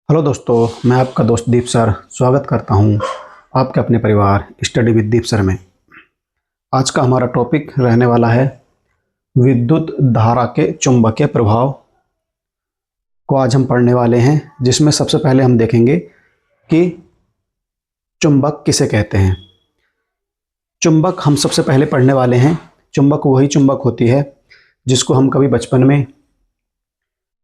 Hello दोस्तों, मैं आपका दोस्त दीप सर स्वागत करता हूं आपके अपने परिवार स्टडी विद दीप सर में। आज का हमारा टॉपिक रहने वाला है विद्युत धारा के चुंबकीय प्रभाव को आज हम पढ़ने वाले हैं, जिसमें सबसे पहले हम देखेंगे कि चुंबक किसे कहते हैं। चुंबक हम सबसे पहले पढ़ने वाले हैं। चुंबक वही चुंबक होती है जिसको हम कभी बचपन में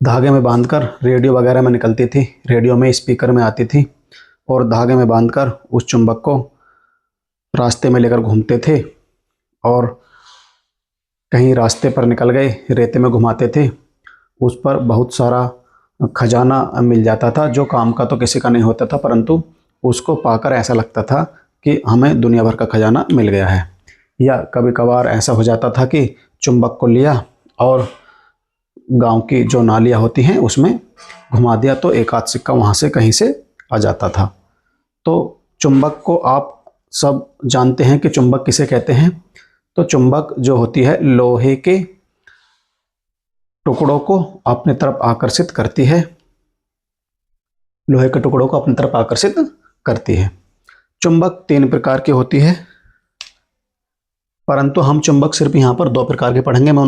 धागे में बांधकर रेडियो वगैरह में निकलती थी, रेडियो में स्पीकर में आती थी और धागे में बांधकर उस चुंबक को रास्ते में लेकर घूमते थे और कहीं रास्ते पर निकल गए रेते में घुमाते थे। उस पर बहुत सारा खजाना मिल जाता था, जो काम का तो किसी का नहीं होता था, परंतु उसको पाकर ऐसा लगता था कि हमें दुनिया भर का खजाना मिल गया है। या कभी कभार ऐसा हो जाता था कि चुंबक को लिया और गांव की जो नालियाँ होती हैं उसमें घुमा दिया तो एक आध सिक्का वहाँ से कहीं से आ जाता था। तो चुंबक को आप सब जानते हैं कि चुंबक किसे कहते हैं। तो चुंबक जो होती है लोहे के टुकड़ों को अपनी तरफ आकर्षित करती है, लोहे के टुकड़ों को अपनी तरफ आकर्षित करती है। चुंबक 3 प्रकार की होती है, परंतु हम चुंबक सिर्फ यहाँ पर 2 प्रकार के पढ़ेंगे। मैं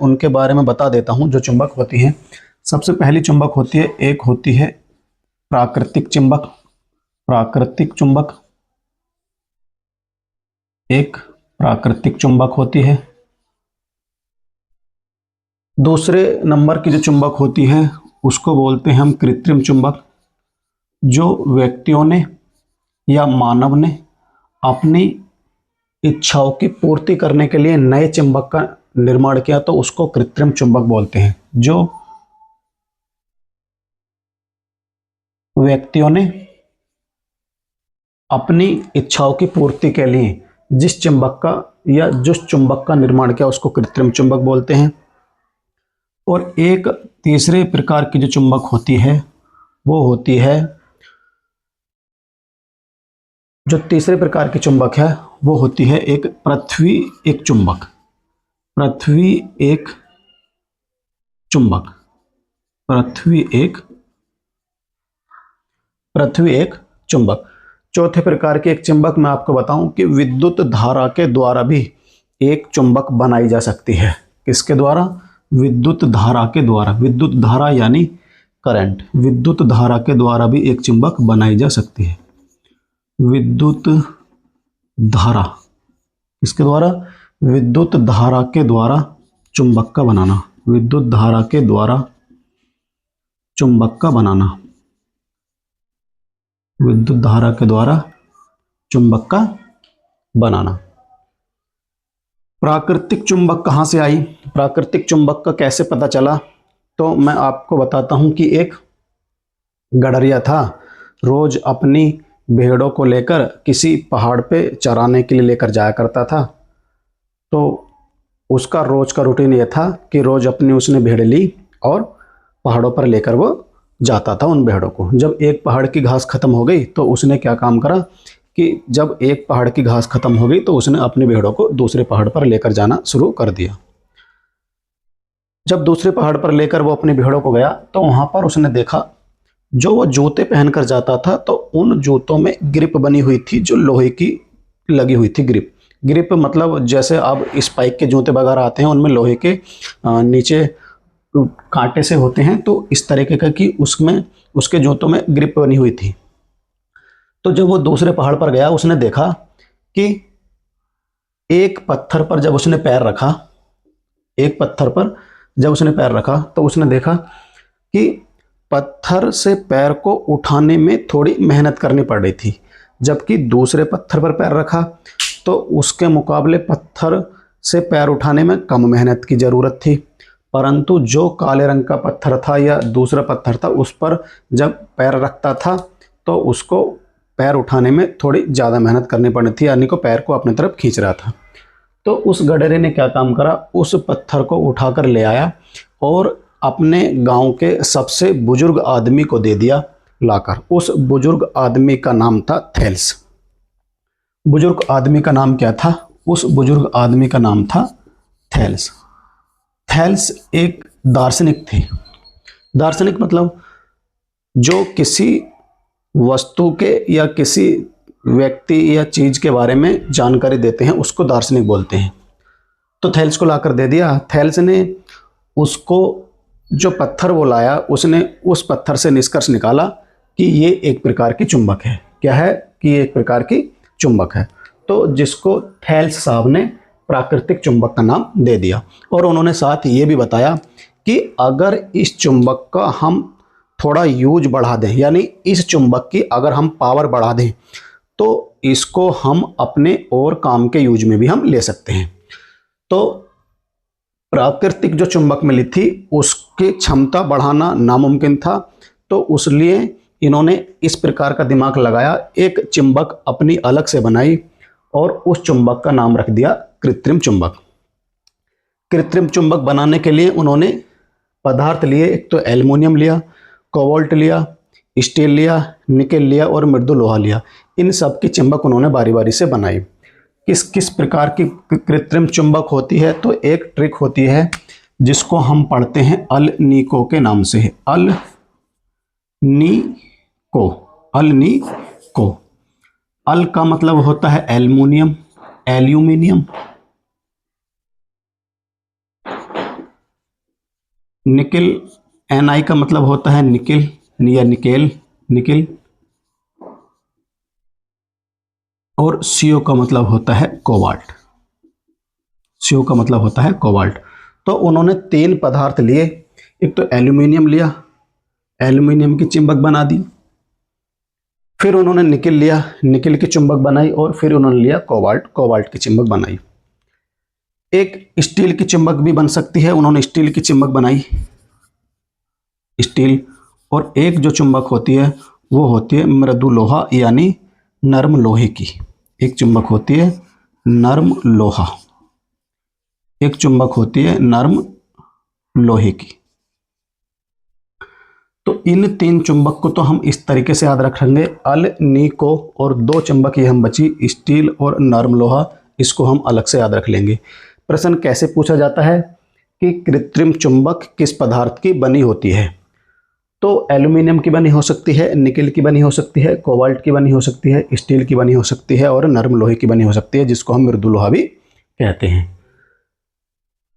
उनके बारे में बता देता हूँ जो चुंबक होती हैं। सबसे पहली चुंबक होती है, एक होती है प्राकृतिक चुंबक। प्राकृतिक चुंबक एक प्राकृतिक चुंबक होती है। दूसरे नंबर की जो चुंबक होती है उसको बोलते हैं हम कृत्रिम चुंबक, जो व्यक्तियों ने या मानव ने अपनी इच्छाओं की पूर्ति करने के लिए नए चुंबक का निर्माण किया तो उसको कृत्रिम चुंबक बोलते हैं। जो व्यक्तियों ने अपनी इच्छाओं की पूर्ति के लिए जिस चुंबक का या जिस चुंबक का निर्माण किया उसको कृत्रिम चुंबक बोलते हैं। और एक तीसरे प्रकार की जो चुंबक होती है वो होती है, जो तीसरे प्रकार की चुंबक है वो होती है एक पृथ्वी एक चुंबक। पृथ्वी एक चुंबक, पृथ्वी एक चुंबक। चौथे प्रकार के एक चुंबक मैं आपको बताऊं कि विद्युत धारा के द्वारा भी एक चुंबक बनाई जा सकती है। किसके द्वारा? विद्युत धारा के द्वारा। विद्युत धारा यानी करंट। विद्युत धारा के द्वारा भी एक चुंबक बनाई जा सकती है। विद्युत धारा, इसके द्वारा विद्युत धारा के द्वारा चुंबक का बनाना। विद्युत धारा के द्वारा चुंबक का बनाना। विद्युत धारा के द्वारा चुंबक का बनाना। प्राकृतिक चुंबक कहाँ से आई? प्राकृतिक चुंबक का कैसे पता चला? तो मैं आपको बताता हूँ कि एक गडरिया था, रोज अपनी भेड़ों को लेकर किसी पहाड़ पे चराने के लिए लेकर जाया करता था। तो उसका रोज का रूटीन ये था कि रोज अपनी उसने भेड़ ली और पहाड़ों पर लेकर वो जाता था उन भेड़ों को। जब एक पहाड़ की घास खत्म हो गई तो उसने क्या काम करा कि जब एक पहाड़ की घास खत्म हो गई तो उसने अपनी भेड़ों को दूसरे पहाड़ पर लेकर जाना शुरू कर दिया। जब दूसरे पहाड़ पर लेकर वो अपनी भेड़ों को गया तो वहां पर उसने देखा जो वो जूते पहनकर जाता था तो उन जूतों में ग्रिप बनी हुई थी, जो लोहे की लगी हुई थी। ग्रिप मतलब जैसे अब स्पाइक के जूते वगैरह आते हैं उनमें लोहे के नीचे कांटे से होते हैं, तो इस तरीके का कि उसमें उसके जूतों में ग्रिप बनी हुई थी। तो जब वो दूसरे पहाड़ पर गया उसने देखा कि एक पत्थर पर जब उसने पैर रखा, एक पत्थर पर जब उसने पैर रखा तो उसने देखा कि पत्थर से पैर को उठाने में थोड़ी मेहनत करनी पड़ रही थी, जबकि दूसरे पत्थर पर पैर रखा तो उसके मुकाबले पत्थर से पैर उठाने में कम मेहनत की ज़रूरत थी। परंतु जो काले रंग का पत्थर था या दूसरा पत्थर था उस पर जब पैर रखता था तो उसको पैर उठाने में थोड़ी ज़्यादा मेहनत करनी पड़नी थी, यानी को पैर को अपनी तरफ खींच रहा था। तो उस गडरे ने क्या काम करा, उस पत्थर को उठाकर ले आया और अपने गांव के सबसे बुजुर्ग आदमी को दे दिया लाकर। उस बुजुर्ग आदमी का नाम था थेल्स। बुजुर्ग आदमी का नाम क्या था? उस बुजुर्ग आदमी का नाम था थेल्स। थेल्स एक दार्शनिक थे। दार्शनिक मतलब जो किसी वस्तु के या किसी व्यक्ति या चीज के बारे में जानकारी देते हैं उसको दार्शनिक बोलते हैं। तो थेल्स को लाकर दे दिया। थेल्स ने उसको जो पत्थर वो लाया, उसने उस पत्थर से निष्कर्ष निकाला कि ये एक प्रकार की चुंबक है। क्या है? कि ये एक प्रकार की चुंबक है। तो जिसको थेल्स साहब ने प्राकृतिक चुंबक का नाम दे दिया। और उन्होंने साथ ये भी बताया कि अगर इस चुंबक का हम थोड़ा यूज बढ़ा दें, यानी इस चुंबक की अगर हम पावर बढ़ा दें, तो इसको हम अपने और काम के यूज में भी हम ले सकते हैं। तो प्राकृतिक जो चुंबक मिली थी उसकी क्षमता बढ़ाना नामुमकिन था, तो उसलिए इन्होंने इस प्रकार का दिमाग लगाया, एक चुंबक अपनी अलग से बनाई और उस चुंबक का नाम रख दिया कृत्रिम चुंबक। कृत्रिम चुंबक बनाने के लिए उन्होंने पदार्थ लिए, एक तो एल्युमिनियम लिया, कोबाल्ट लिया, स्टील लिया, निकेल लिया और मृदु लोहा लिया। इन सब की चुंबक उन्होंने बारी बारी से बनाई। किस किस प्रकार की कृत्रिम चुंबक होती है? तो एक ट्रिक होती है जिसको हम पढ़ते हैं अल नीको के नाम से है। अल नीको, अल नीको। अल का मतलब होता है एल्युमिनियम, एल्यूमिनियम। निकिल, Ni का मतलब होता है निकिल या निकेल, निकिल। और CO का मतलब होता है कोबाल्ट, CO का मतलब होता है कोबाल्ट। तो उन्होंने 3 पदार्थ लिए, एक तो एल्यूमिनियम लिया, एल्यूमिनियम की चुंबक बना दी, फिर उन्होंने निकिल लिया, निकिल की चुंबक बनाई, और फिर उन्होंने लिया कोबाल्ट, कोबाल्ट की चुंबक बनाई। एक स्टील की चुंबक भी बन सकती है, उन्होंने स्टील की चुंबक बनाई, स्टील। और एक जो चुंबक होती है वो होती है मृदु लोहा यानी नर्म लोहे की। एक चुंबक होती है नर्म लोहा, एक चुंबक होती है नर्म लोहे की। तो इन 3 चुंबक को तो हम इस तरीके से याद रखेंगे, अल नीको, और 2 चुंबक ये हम बची, स्टील और नर्म लोहा, इसको हम अलग से याद रख लेंगे। प्रश्न कैसे पूछा जाता है कि कृत्रिम चुंबक किस पदार्थ की बनी होती है? तो एल्यूमिनियम की बनी हो सकती है, निकेल की बनी हो सकती है, कोबाल्ट की बनी हो सकती है, स्टील की बनी हो सकती है और नर्म लोहे की बनी हो सकती है, जिसको हम मृदु लोहा भी कहते हैं।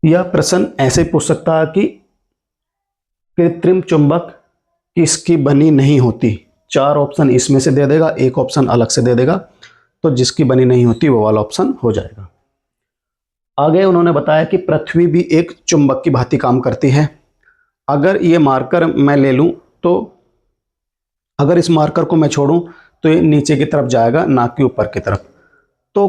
यह प्रश्न ऐसे पूछ सकता है कि कृत्रिम चुंबक किसकी बनी नहीं होती? 4 ऑप्शन इसमें से दे देगा, एक ऑप्शन अलग से दे देगा, तो जिसकी बनी नहीं होती वो वाला ऑप्शन हो जाएगा। आगे उन्होंने बताया कि पृथ्वी भी एक चुंबक की भांति काम करती है। अगर ये मार्कर मैं ले लूं, तो अगर इस मार्कर को मैं छोड़ूं तो ये नीचे की तरफ जाएगा, ना कि ऊपर की तरफ। तो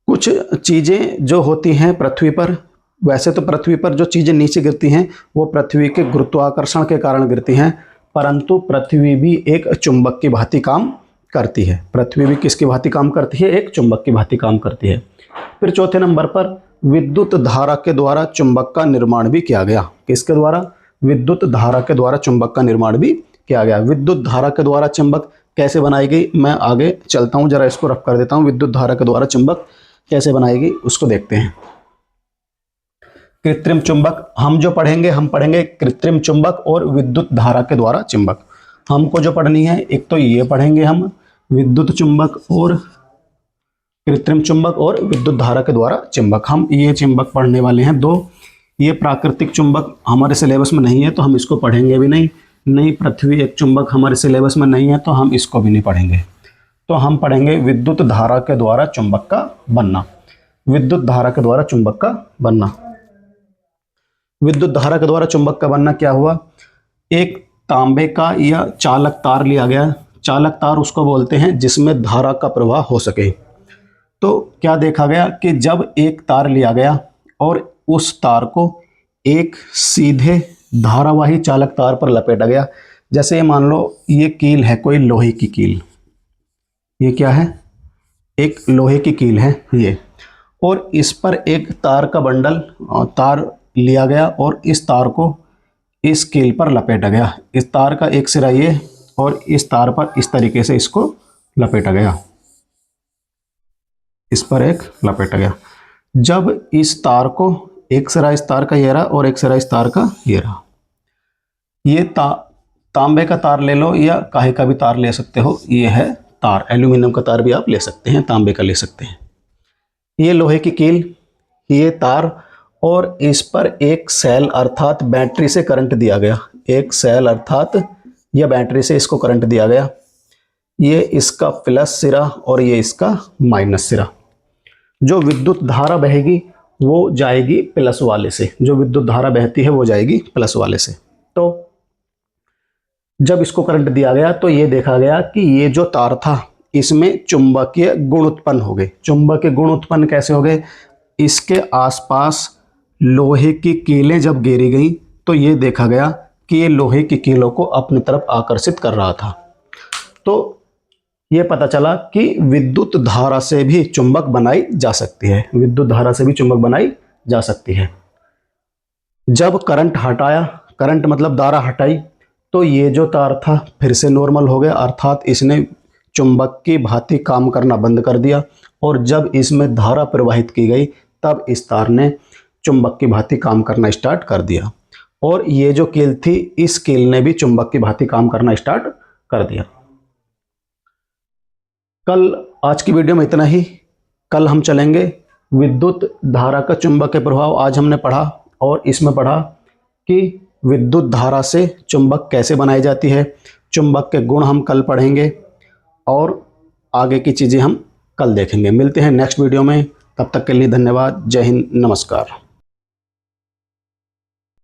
कुछ चीज़ें जो होती हैं पृथ्वी पर, वैसे तो पृथ्वी पर जो चीज़ें नीचे गिरती हैं वो पृथ्वी के गुरुत्वाकर्षण के कारण गिरती हैं, परंतु पृथ्वी भी एक चुंबक की भांति काम करती है। पृथ्वी भी किसकी भांति काम करती है? एक चुंबक की भांति काम करती है। फिर चौथे नंबर पर विद्युत धारा के द्वारा चुंबक का निर्माण भी किया गया। किसके द्वारा? विद्युत धारा के द्वारा चुंबक का निर्माण भी किया गया। विद्युत धारा के द्वारा चुंबक कैसे बनाई गई, मैं आगे चलता हूं, जरा इसको रफ कर देता हूं। विद्युत धारा के द्वारा चुंबक कैसे बनाई गई उसको देखते हैं। कृत्रिम चुंबक हम जो पढ़ेंगे, हम पढ़ेंगे कृत्रिम चुंबक और विद्युत धारा के द्वारा चुंबक। हमको जो पढ़नी है, एक तो ये पढ़ेंगे हम विद्युत चुंबक और कृत्रिम चुंबक और विद्युत धारा के द्वारा चुंबक। हम ये चुंबक पढ़ने वाले हैं 2। ये प्राकृतिक चुंबक हमारे सिलेबस में नहीं है तो हम इसको पढ़ेंगे भी नहीं। नहीं, पृथ्वी एक चुंबक हमारे सिलेबस में नहीं है तो हम इसको भी नहीं पढ़ेंगे। तो हम पढ़ेंगे विद्युत धारा के द्वारा चुंबक का बनना। विद्युत धारा के द्वारा चुंबक का बनना। विद्युत धारा के द्वारा चुंबक का बनना क्या हुआ? एक तांबे का या चालक तार लिया गया। चालक तार उसको बोलते हैं जिसमें धारा का प्रवाह हो सके। तो क्या देखा गया कि जब एक तार लिया गया और उस तार को एक सीधे धारावाही चालक तार पर लपेटा गया, जैसे मान लो ये कील है, कोई लोहे की कील, ये क्या है? एक लोहे की कील है ये, और इस पर एक तार का बंडल तार लिया गया और इस तार को इस कील पर लपेटा गया। इस तार का एक सिरा ये और इस तार पर इस तरीके से इसको लपेटा गया, इस पर एक लपेटा गया। जब इस तार को, एक सिरा इस तार का ये रहा और एक सिरा इस तार का ये रहा, ये तांबे का तार ले लो या काहे का भी तार ले सकते हो। ये है तार, एल्यूमिनियम का तार भी आप ले सकते हैं, तांबे का ले सकते हैं। ये लोहे की कील, ये तार, और इस पर एक सेल अर्थात बैटरी से करंट दिया गया। एक सेल अर्थात या बैटरी से इसको करंट दिया गया। ये इसका प्लस सिरा और ये इसका माइनस सिरा। जो विद्युत धारा बहेगी वो जाएगी प्लस वाले से, जो विद्युत धारा बहती है वो जाएगी प्लस वाले से। तो जब इसको करंट दिया गया तो ये देखा गया कि ये जो तार था इसमें चुंबकीय गुण उत्पन्न हो गए। चुंबकीय गुण उत्पन्न कैसे हो गए? इसके आसपास लोहे की कीलें जब घेरी गई तो ये देखा गया कि ये लोहे की कीलों को अपनी तरफ आकर्षित कर रहा था। तो ये पता चला कि विद्युत धारा से भी चुंबक बनाई जा सकती है, विद्युत धारा से भी चुंबक बनाई जा सकती है। जब करंट हटाया, करंट मतलब धारा हटाई, तो ये जो तार था फिर से नॉर्मल हो गया, अर्थात इसने चुंबक की भांति काम करना बंद कर दिया। और जब इसमें धारा प्रवाहित की गई तब इस तार ने चुंबक की भांति काम करना स्टार्ट कर दिया। और ये जो कील थी, इस कील ने भी चुंबक की भांति काम करना स्टार्ट कर दिया। आज की वीडियो में इतना ही। कल हम चलेंगे विद्युत धारा का चुंबकीय प्रभाव। आज हमने पढ़ा और इसमें पढ़ा कि विद्युत धारा से चुंबक कैसे बनाई जाती है, चुंबक के गुण हम कल पढ़ेंगे और आगे की चीज़ें हम कल देखेंगे। मिलते हैं नेक्स्ट वीडियो में, तब तक के लिए धन्यवाद। जय हिंद, नमस्कार।